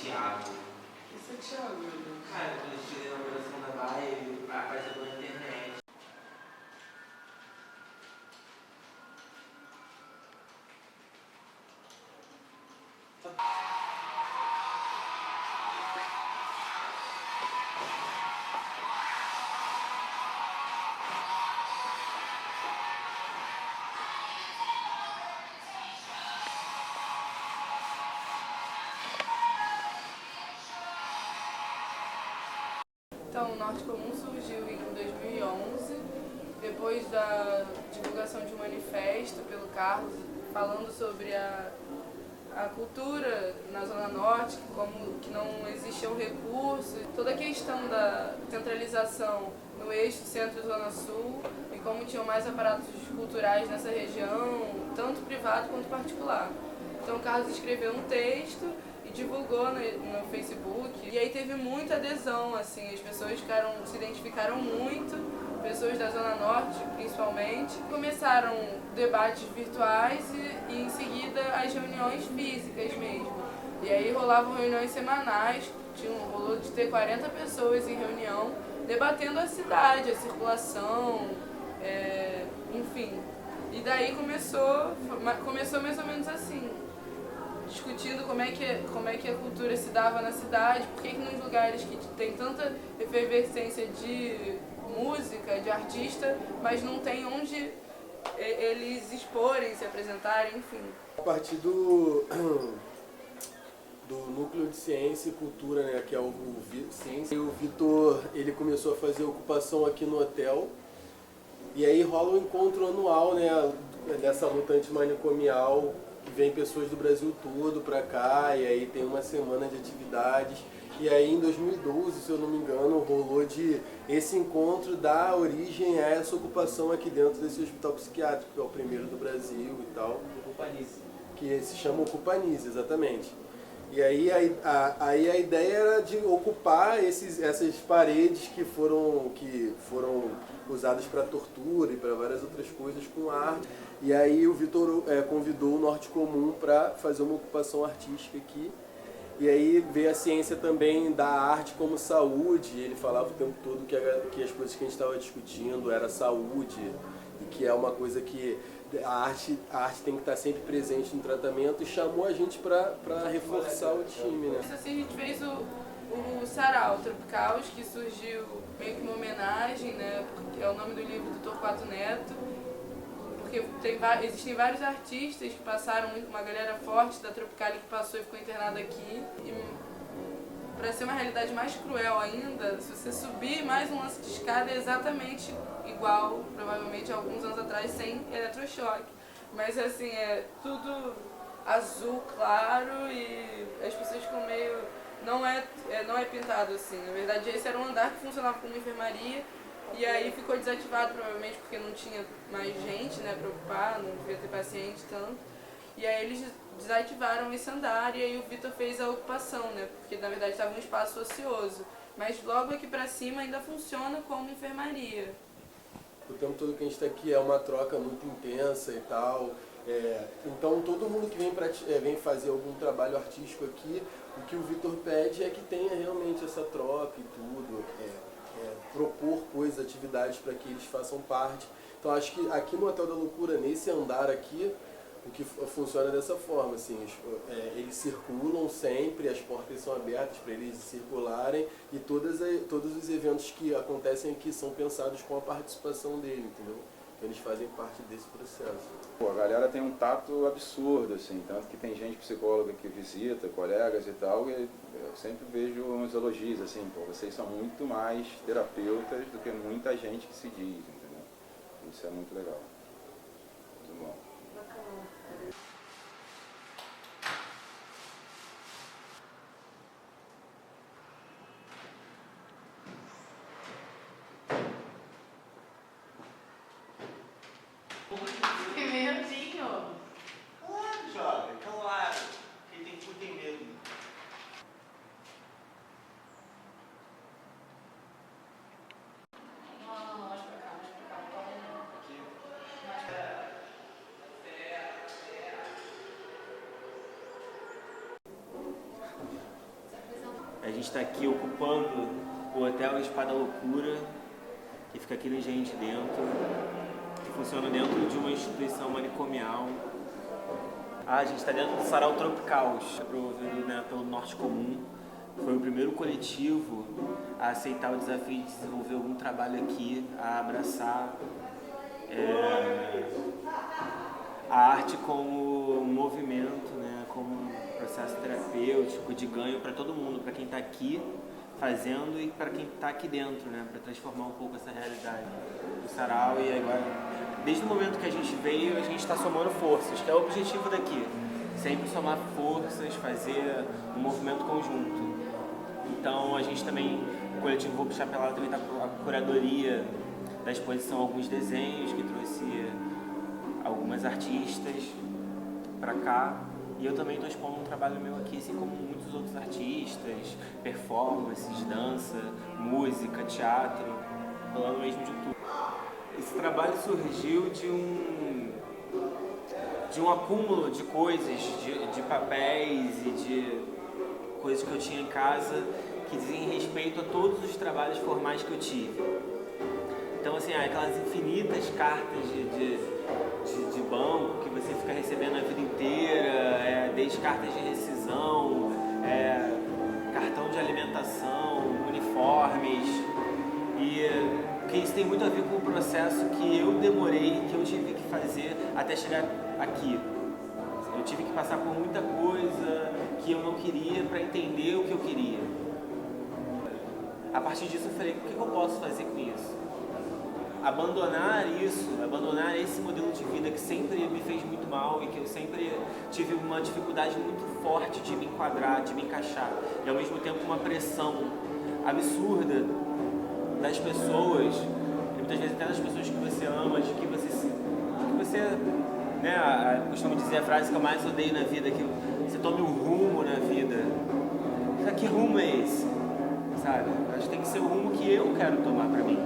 Thiago. Esse é Thiago, meu Deus. Cara, quando eu estive na operação da Baia, ele apareceu pela internet. Então, o Norte Comum surgiu em 2011, depois da divulgação de um manifesto pelo Carlos, falando sobre a cultura na Zona Norte, como que não existiam recursos, toda a questão da centralização no eixo Centro-Zona Sul e como tinham mais aparatos culturais nessa região, tanto privado quanto particular. Então, o Carlos escreveu um texto e divulgou no Facebook. E aí teve muita adesão, assim, as pessoas se identificaram muito, pessoas da Zona Norte principalmente. Começaram debates virtuais e em seguida as reuniões físicas mesmo. E aí rolavam reuniões semanais, rolou de ter 40 pessoas em reunião, debatendo a cidade, a circulação, enfim. E daí começou mais ou menos assim, discutindo como é que a cultura se dava na cidade, por que nos lugares que tem tanta efervescência de música, de artista, mas não tem onde eles exporem, se apresentarem, enfim. A partir do Núcleo de Ciência e Cultura, né, que é o Ciência, e o Vitor, ele começou a fazer ocupação aqui no hotel, e aí rola um encontro anual, né, dessa luta antimanicomial, que vem pessoas do Brasil todo pra cá, e aí tem uma semana de atividades. E aí em 2012, se eu não me engano, rolou esse encontro dá origem a essa ocupação aqui dentro desse hospital psiquiátrico, que é o primeiro do Brasil e tal. Ocupanise. Que se chama Ocupanise, exatamente. E aí a ideia era de ocupar essas paredes que foram usadas para tortura e para várias outras coisas com arte. E aí o Vitor convidou o Norte Comum para fazer uma ocupação artística aqui. E aí veio a ciência também da arte como saúde. Ele falava o tempo todo que as coisas que a gente estava discutindo era saúde e que é uma coisa que a arte tem que estar sempre presente no tratamento, e chamou a gente para reforçar o time, né? Assim, a gente fez o Sarau Tropicaus, que surgiu meio que uma homenagem, né? Porque é o nome do livro do Torquato Neto, porque existem vários artistas que passaram, uma galera forte da Tropicália que passou e ficou internada aqui. E para ser uma realidade mais cruel ainda, se você subir mais um lance de escada é exatamente igual, provavelmente, a alguns anos atrás, sem eletrochoque. Mas assim, é tudo azul claro e as pessoas ficam meio... Não é pintado assim. Na verdade, esse era um andar que funcionava como enfermaria e aí ficou desativado, provavelmente porque não tinha mais gente, né, para ocupar, não devia ter paciente tanto. E aí eles desativaram esse andar e aí o Vitor fez a ocupação, né, porque na verdade estava um espaço ocioso. Mas logo aqui para cima ainda funciona como enfermaria. O tempo todo que a gente está aqui é uma troca muito intensa e tal. Então todo mundo que vem fazer algum trabalho artístico aqui, o que o Vitor pede é que tenha realmente essa troca e tudo, propor coisas, atividades para que eles façam parte. Então acho que aqui no Hotel da Loucura, nesse andar aqui, o que funciona dessa forma, assim, eles circulam sempre, as portas são abertas para eles circularem e todos os eventos que acontecem aqui são pensados com a participação dele, entendeu? Eles fazem parte desse processo. Pô, a galera tem um tato absurdo, assim, tanto que tem gente psicóloga que visita, colegas e tal, e eu sempre vejo uns elogios, assim, pô, vocês são muito mais terapeutas do que muita gente que se diz, entendeu? Isso é muito legal. Muito bom. Primeirzinho. Claro, jovem, claro. Quem tem cu tem medo. Não, mais pra cá. Aqui. gente está aqui ocupando o Hotel Espada Loucura, que fica aqui no Engenho de Dentro, que funciona dentro de uma instituição manicomial. A gente está dentro do Sarau Tropical, promovido, né, pelo Norte Comum. Foi o primeiro coletivo a aceitar o desafio de desenvolver algum trabalho aqui, a abraçar a arte como um movimento, né, como um processo terapêutico de ganho para todo mundo, para quem está aqui fazendo e para quem está aqui dentro, né, para transformar um pouco essa realidade do sarau. E agora, desde o momento que a gente veio, a gente está somando forças, que é o objetivo daqui, sempre somar forças, fazer um movimento conjunto. Então a gente também, o coletivo Vou Puxar Pelada também está com a curadoria da exposição, alguns desenhos que trouxe algumas artistas para cá. E eu também estou expondo um trabalho meu aqui, assim como muitos outros artistas, performances, dança, música, teatro, falando mesmo de tudo. Esse trabalho surgiu de um acúmulo de coisas, de papéis e de coisas que eu tinha em casa que dizem respeito a todos os trabalhos formais que eu tive. Então, assim, aquelas infinitas cartas de banco que você fica recebendo a vida inteira, desde cartas de rescisão, cartão de alimentação, uniformes, e que isso tem muito a ver com o processo que eu demorei, que eu tive que fazer até chegar aqui. Eu tive que passar por muita coisa que eu não queria para entender o que eu queria. A partir disso eu falei, o que eu posso fazer com isso? Abandonar isso, abandonar esse modelo de vida que sempre me fez muito mal e que eu sempre tive uma dificuldade muito forte de me enquadrar, de me encaixar. E ao mesmo tempo uma pressão absurda das pessoas, e muitas vezes até das pessoas que você ama, de que você né, costumo dizer a frase que eu mais odeio na vida, que você tome um rumo na vida. Que rumo é esse? Sabe? Acho que tem que ser o rumo que eu quero tomar pra mim.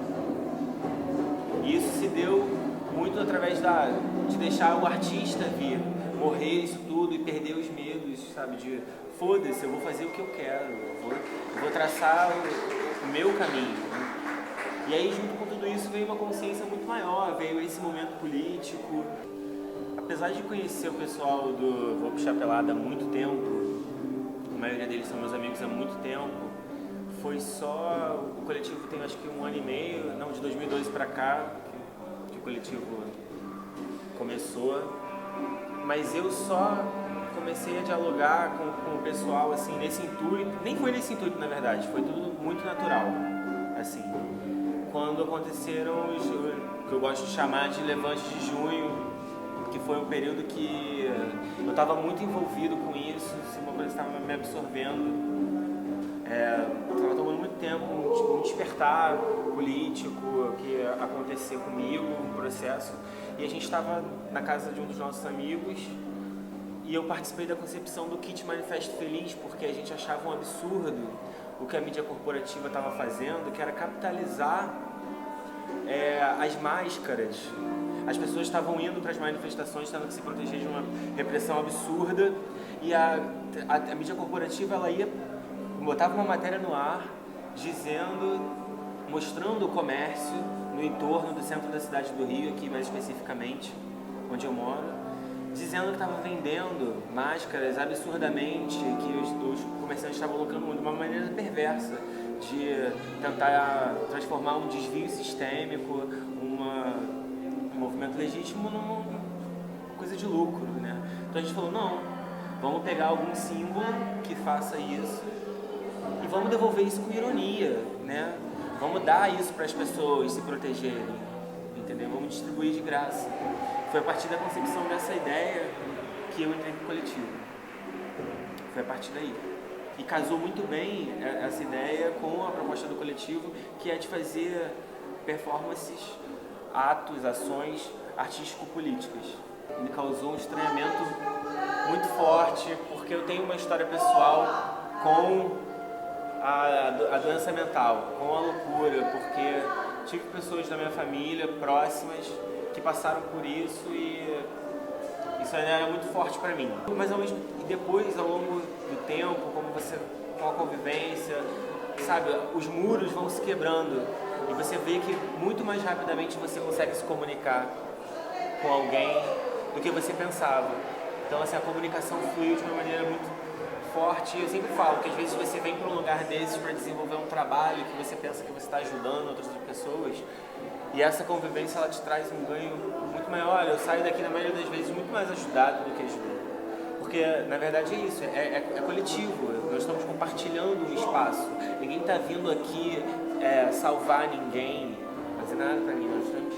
E isso se deu muito através de deixar o artista vir, morrer isso tudo e perder os medos, sabe? De foda-se, eu vou fazer o que eu quero, eu vou traçar o meu caminho. E aí, junto com tudo isso, veio uma consciência muito maior, veio esse momento político. Apesar de conhecer o pessoal do Vou Puxar Pelada há muito tempo, a maioria deles são meus amigos há muito tempo, foi só, o coletivo tem acho que 1 ano e meio, não, de 2012 para cá, que o coletivo começou, mas eu só comecei a dialogar com o pessoal, assim, nesse intuito, nem foi nesse intuito na verdade, foi tudo muito natural, assim, quando aconteceram os, que eu gosto de chamar de levantes de junho, que foi um período que eu estava muito envolvido com isso, uma coisa estava me absorvendo. Estava tomando muito tempo, um despertar político que aconteceu comigo, um processo, e a gente estava na casa de um dos nossos amigos e eu participei da concepção do Kit Manifesto Feliz porque a gente achava um absurdo o que a mídia corporativa estava fazendo, que era capitalizar as máscaras. As pessoas estavam indo para as manifestações, tendo que se proteger de uma repressão absurda, e a mídia corporativa ela botava uma matéria no ar, mostrando o comércio no entorno do centro da cidade do Rio, aqui mais especificamente, onde eu moro, dizendo que estava vendendo máscaras absurdamente, que os comerciantes estavam lucrando de uma maneira perversa, de tentar transformar um desvio sistêmico, um movimento legítimo numa coisa de lucro, né? Então a gente falou, não, vamos pegar algum símbolo que faça isso e vamos devolver isso com ironia, né? Vamos dar isso para as pessoas se protegerem, entendeu? Vamos distribuir de graça. Foi a partir da concepção dessa ideia que eu entrei no coletivo. Foi a partir daí. E casou muito bem essa ideia com a proposta do coletivo, que é de fazer performances, atos, ações artístico-políticas. Me causou um estranhamento muito forte, porque eu tenho uma história pessoal com a doença mental, com a loucura, porque tive pessoas da minha família próximas que passaram por isso e isso ainda era muito forte para mim. Mas ao mesmo, e depois, ao longo do tempo, como você com a convivência, sabe? Os muros vão se quebrando e você vê que muito mais rapidamente você consegue se comunicar com alguém do que você pensava. Então, assim, a comunicação fluiu de uma maneira muito forte. E eu sempre falo que às vezes você vem para um lugar desses para desenvolver um trabalho que você pensa que você está ajudando outras pessoas, e essa convivência ela te traz um ganho muito maior. Eu saio daqui na maioria das vezes muito mais ajudado do que ajudado. Porque, na verdade, é isso, é coletivo, nós estamos compartilhando um espaço. Ninguém está vindo aqui salvar ninguém, fazer nada para ninguém. Nós estamos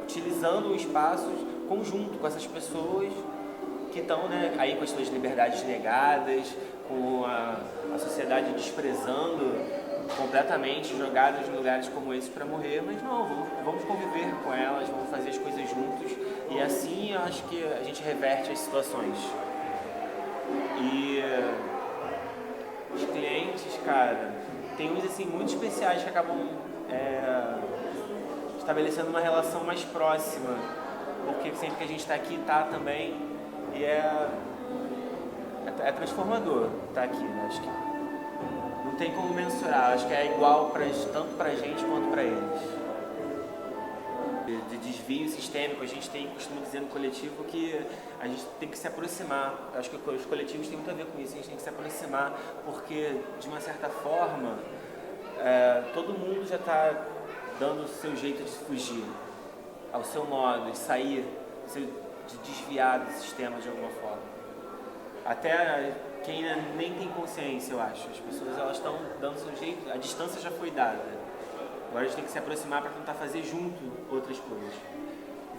utilizando um espaço conjunto com essas pessoas que estão, né, aí com as suas liberdades negadas, com a sociedade desprezando completamente, jogadas em lugares como esse para morrer, mas não, vamos conviver com elas, vamos fazer as coisas juntos, e assim eu acho que a gente reverte as situações. E os clientes, cara, tem uns assim muito especiais que acabam estabelecendo uma relação mais próxima, porque sempre que a gente está aqui, tá também, e é transformador estar aqui, né? Acho que não tem como mensurar, acho que é igual tanto pra gente quanto pra eles. De desvio sistêmico, a gente costuma dizer no coletivo que a gente tem que se aproximar. Acho que os coletivos têm muito a ver com isso, a gente tem que se aproximar, porque de uma certa forma todo mundo já está dando o seu jeito de fugir, ao seu modo, de sair, de desviar do sistema de alguma forma. Até quem nem tem consciência, eu acho. As pessoas elas estão dando o seu jeito, a distância já foi dada. Agora a gente tem que se aproximar para tentar fazer junto outras coisas.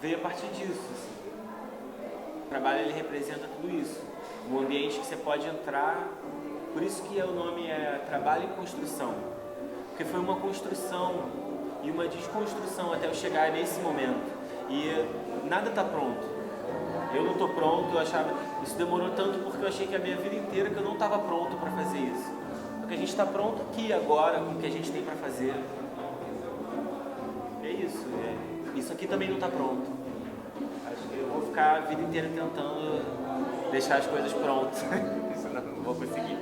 Veio a partir disso. Assim. O trabalho ele representa tudo isso. Um ambiente que você pode entrar, por isso que o nome é Trabalho e Construção. Porque foi uma construção e uma desconstrução até eu chegar nesse momento. E nada está pronto. Eu não estou pronto, eu achava... Isso demorou tanto porque eu achei que a minha vida inteira que eu não estava pronto para fazer isso. Porque a gente está pronto aqui agora com o que a gente tem para fazer. É isso. Isso aqui também não está pronto. Acho que eu vou ficar a vida inteira tentando deixar as coisas prontas. Senão eu não vou conseguir.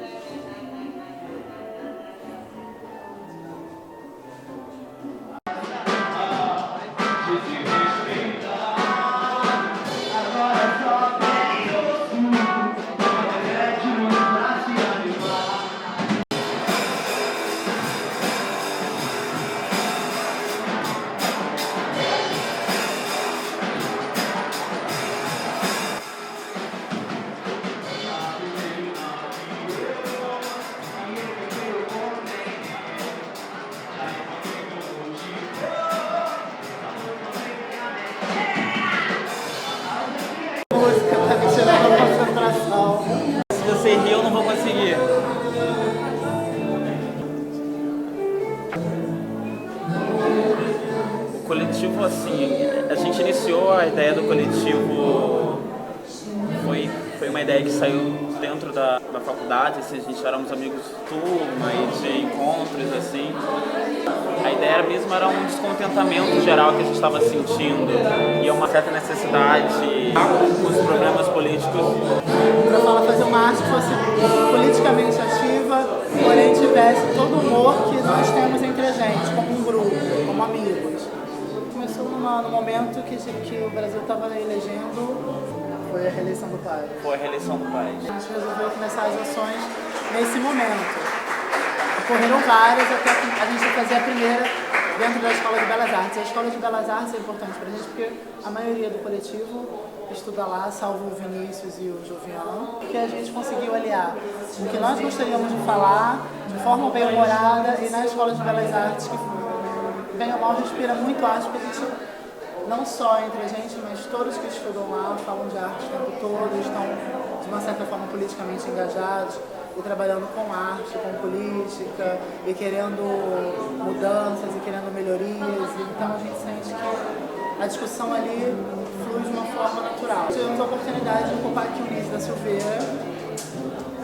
Se você rir, eu não vou conseguir. O coletivo, assim, a gente iniciou a ideia do coletivo, foi uma ideia que saiu dentro da faculdade, assim, a gente éramos amigos de turma e de encontros, assim. A ideia mesmo era um descontentamento geral que a gente estava sentindo e uma certa necessidade com os problemas políticos. Para fazer uma arte que fosse politicamente ativa, porém tivesse todo o humor que nós temos entre a gente, como um grupo, como amigos. Começou no momento que o Brasil estava elegendo, foi a reeleição do Paes. Foi a reeleição do Paes. A gente resolveu começar as ações nesse momento. Ocorreram várias, até a gente fazer a primeira dentro da Escola de Belas Artes. A Escola de Belas Artes é importante para a gente porque a maioria do coletivo estuda lá, salvo o Vinícius e o Joviano, que a gente conseguiu aliar o que nós gostaríamos de falar de forma bem-humorada e na Escola de Belas Artes, que bem ou mal respira muito arte, porque a gente, não só entre a gente, mas todos que estudam lá falam de arte o tempo todo, estão de uma certa forma politicamente engajados, e trabalhando com arte, com política, e querendo mudanças, e querendo melhorias. Então a gente sente que a discussão ali flui de uma forma natural. Tivemos a oportunidade de ocupar aqui o Unísio da Silveira,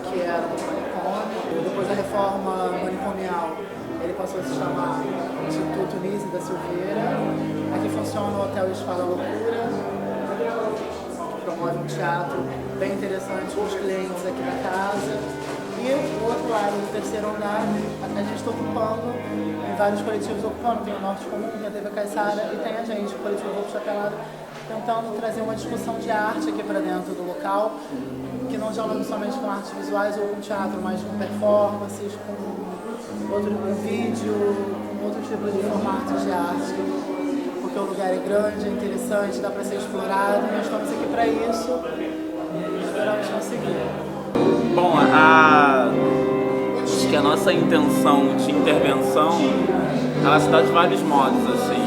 que era um manicômio. Depois da reforma manicomial, ele passou a se chamar Instituto Unísio da Silveira. Aqui funciona o Hotel Esfala Loucura, que promove um teatro bem interessante com os clientes aqui da casa. E o outro lado, o terceiro andar, a gente está ocupando, em vários coletivos ocupando, tem o Norte Comum, tem a TV Caiçara e tem a gente, o coletivo Roupa Chapelada, tentando trazer uma discussão de arte aqui para dentro do local, que não dialoga somente com artes visuais ou com teatro, mas com performances, com vídeo, com outro tipo de formatos de arte. Porque o lugar é grande, é interessante, dá para ser explorado, nós estamos aqui para isso e esperamos conseguir. Bom, acho que a nossa intenção de intervenção, ela se dá de vários modos, assim.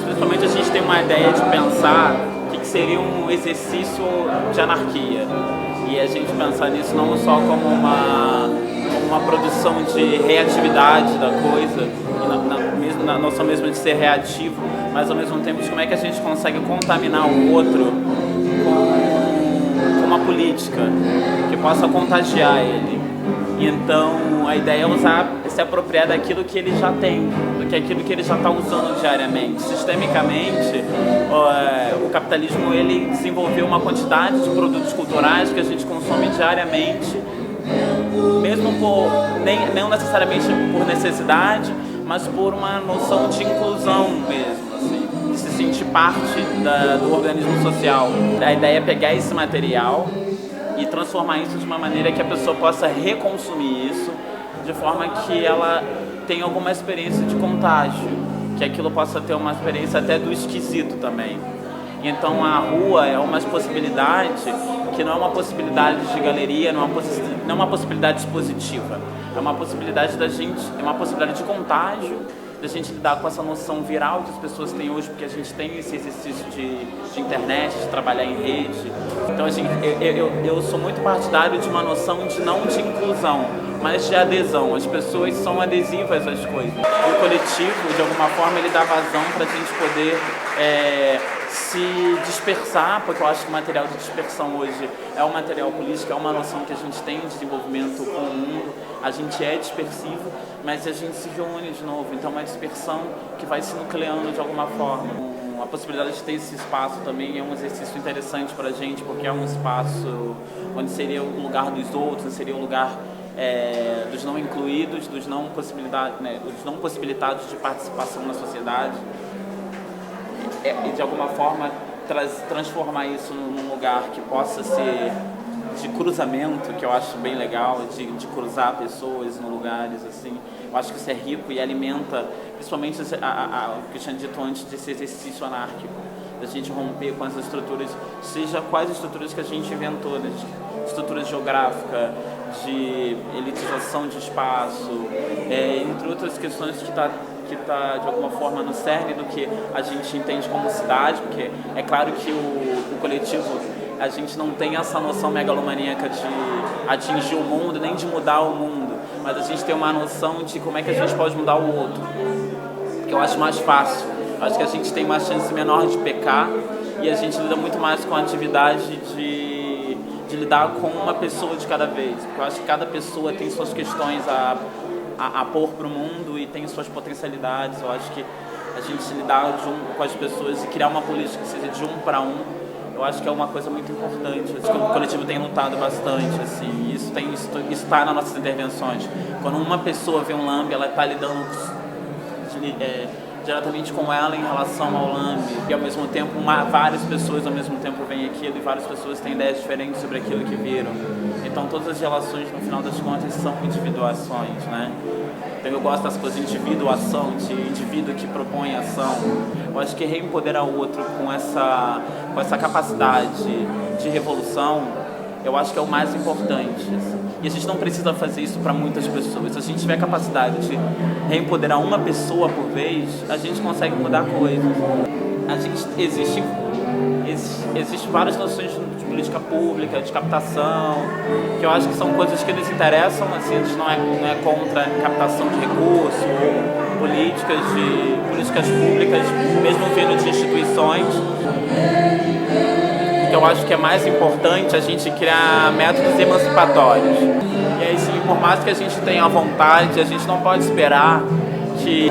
Principalmente a gente tem uma ideia de pensar o que seria um exercício de anarquia. E a gente pensar nisso não só como uma produção de reatividade da coisa, na noção mesmo de ser reativo, mas ao mesmo tempo de como é que a gente consegue contaminar o outro com uma política que possa contagiar ele. Então a ideia é se apropriar daquilo que ele já tem, aquilo que ele já está usando diariamente. Sistemicamente, o capitalismo ele desenvolveu uma quantidade de produtos culturais que a gente consome diariamente, mesmo não necessariamente por necessidade, mas por uma noção de inclusão mesmo, assim, de se sentir parte do organismo social. A ideia é pegar esse material e transformar isso de uma maneira que a pessoa possa reconsumir isso, de forma que ela tenha alguma experiência de contágio, que aquilo possa ter uma experiência até do esquisito também. Então a rua é uma possibilidade que não é uma possibilidade de galeria, não é uma possibilidade expositiva, é uma possibilidade é uma possibilidade de contágio, da gente lidar com essa noção viral que as pessoas têm hoje, porque a gente tem esse exercício de internet, de trabalhar em rede. Então eu sou muito partidário de uma noção não de inclusão, mas de adesão. As pessoas são adesivas às coisas. O coletivo, de alguma forma, ele dá vazão para a gente poder se dispersar, porque eu acho que o material de dispersão hoje é um material político, é uma noção que a gente tem de desenvolvimento com o mundo, a gente é dispersivo, mas a gente se reúne de novo, então é uma dispersão que vai se nucleando de alguma forma. A possibilidade de ter esse espaço também é um exercício interessante para a gente, porque é um espaço onde seria o lugar dos outros, seria o lugar dos não incluídos, dos não possibilitados de participação na sociedade. E de alguma forma transformar isso num lugar que possa ser de cruzamento, que eu acho bem legal, de cruzar pessoas em lugares assim. Eu acho que isso é rico e alimenta, principalmente o que eu tinha dito antes, desse exercício anárquico, da gente romper com as estruturas, seja quais estruturas que a gente inventou, né? Estruturas geográficas, de elitização de espaço, entre outras questões que está de alguma forma no cerne do que a gente entende como cidade, porque é claro que o coletivo, a gente não tem essa noção megalomaníaca de atingir o mundo, nem de mudar o mundo, mas a gente tem uma noção de como é que a gente pode mudar o outro, que eu acho mais fácil. Eu acho que a gente tem uma chance menor de pecar e a gente lida muito mais com a atividade de lidar com uma pessoa de cada vez, porque eu acho que cada pessoa tem suas questões a pôr para o mundo e tem suas potencialidades. Eu acho que a gente lidar com as pessoas e criar uma política que seja de um para um, eu acho que é uma coisa muito importante. Acho que o coletivo tem lutado bastante, assim, isso está nas nossas intervenções. Quando uma pessoa vê um lambe, ela está lidando diretamente com ela em relação ao lambe, e ao mesmo tempo várias pessoas ao mesmo tempo veem aquilo e várias pessoas têm ideias diferentes sobre aquilo que viram. Então todas as relações no final das contas são individuações, né? Então eu gosto das coisas de individuação, de indivíduo que propõe ação. Eu acho que reempoderar o outro com essa capacidade de revolução, eu acho que é o mais importante. E a gente não precisa fazer isso para muitas pessoas. Se a gente tiver a capacidade de reempoderar uma pessoa por vez, a gente consegue mudar coisas. Existem várias noções de política pública, de captação, que eu acho que são coisas que nos interessam. Assim, a gente não é contra a captação de recursos ou políticas públicas, mesmo vindo de instituições. Eu acho que é mais importante a gente criar métodos emancipatórios. E aí sim, por mais que a gente tenha vontade, a gente não pode esperar que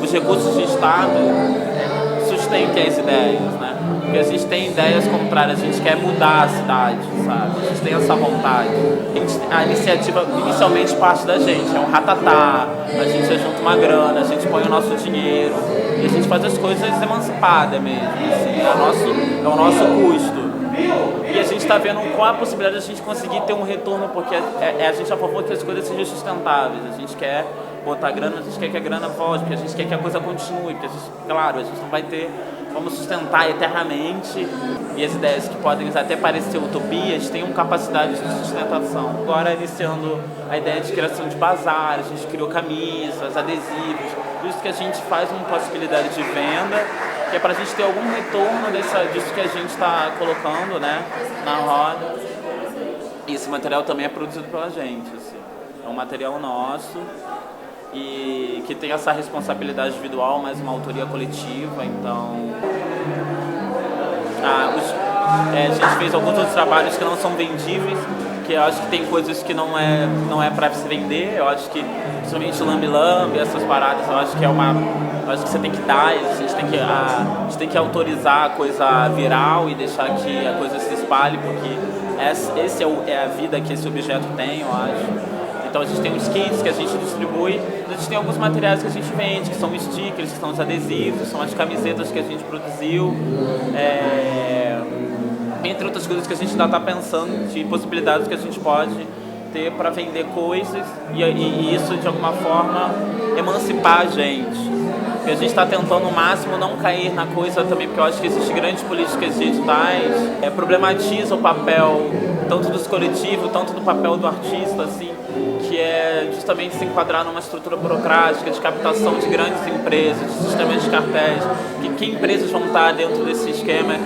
os recursos de Estado sustentem as ideias, né? Porque a gente tem ideias contrárias, a gente quer mudar a cidade, sabe? A gente tem essa vontade. A iniciativa inicialmente parte da gente, é um ratatá, a gente junta uma grana, a gente põe o nosso dinheiro e a gente faz as coisas emancipadas mesmo, assim, é o nosso custo. E a gente está vendo qual a possibilidade de a gente conseguir ter um retorno, porque a gente é a favor que as coisas sejam sustentáveis, a gente quer botar grana, a gente quer que a grana volte, porque a gente quer que a coisa continue, porque a gente, claro, a gente não vai ter como sustentar eternamente, e as ideias que podem até parecer utopias têm uma capacidade de sustentação. Agora, iniciando a ideia de criação de bazar, a gente criou camisas, adesivos, isso que a gente faz uma possibilidade de venda, que é para a gente ter algum retorno disso que a gente está colocando, né, na roda. E esse material também é produzido pela gente, assim. É um material nosso e que tem essa responsabilidade individual, mas uma autoria coletiva, então... a gente fez alguns outros trabalhos que não são vendíveis, que eu acho que tem coisas que não é para se vender, eu acho que, principalmente lambe-lambe, essas paradas, eu acho que eu acho que você tem que dar, a gente tem que autorizar a coisa viral e deixar que a coisa se espalhe, porque esse é a vida que esse objeto tem, eu acho. Então a gente tem os kits que a gente distribui, a gente tem alguns materiais que a gente vende, que são os stickers, que são os adesivos, são as camisetas que a gente produziu, entre outras coisas que a gente ainda está pensando, de possibilidades que a gente pode ter para vender coisas e isso de alguma forma emancipar a gente. Porque a gente está tentando ao máximo não cair na coisa também, porque eu acho que existem grandes políticas digitais, problematiza o papel tanto dos coletivos, tanto do papel do artista, assim, que é justamente se enquadrar numa estrutura burocrática de captação de grandes empresas, de sistemas de cartéis, que empresas vão estar dentro desse esquema,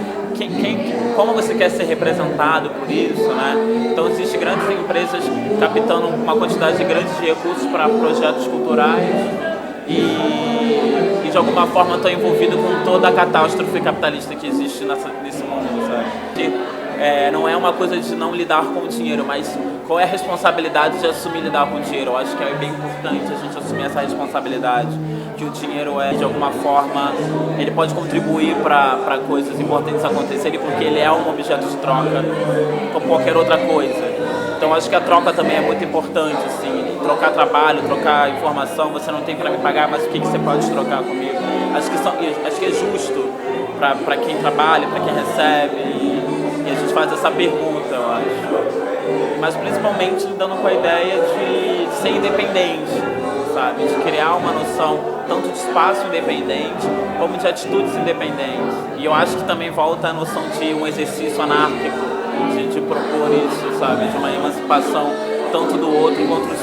como você quer ser representado por isso, né? Então existem grandes empresas captando uma quantidade grande de recursos para projetos culturais e de alguma forma estão envolvidos com toda a catástrofe capitalista que existe nesse mundo, sabe? Não é uma coisa de não lidar com o dinheiro, mas qual é a responsabilidade de assumir lidar com o dinheiro? Eu acho que é bem importante a gente assumir essa responsabilidade, que o dinheiro de alguma forma, ele pode contribuir para coisas importantes acontecerem, porque ele é um objeto de troca, como qualquer outra coisa. Então acho que a troca também é muito importante, assim, trocar trabalho, trocar informação, você não tem para me pagar, mas o que você pode trocar comigo? Acho que é justo para quem trabalha, para quem recebe, e a gente faz essa pergunta, eu acho. Mas principalmente lidando com a ideia de ser independente, sabe? De criar uma noção tanto de espaço independente como de atitudes independentes. E eu acho que também volta a noção de um exercício anárquico, de propor isso, sabe? De uma emancipação tanto do outro quanto do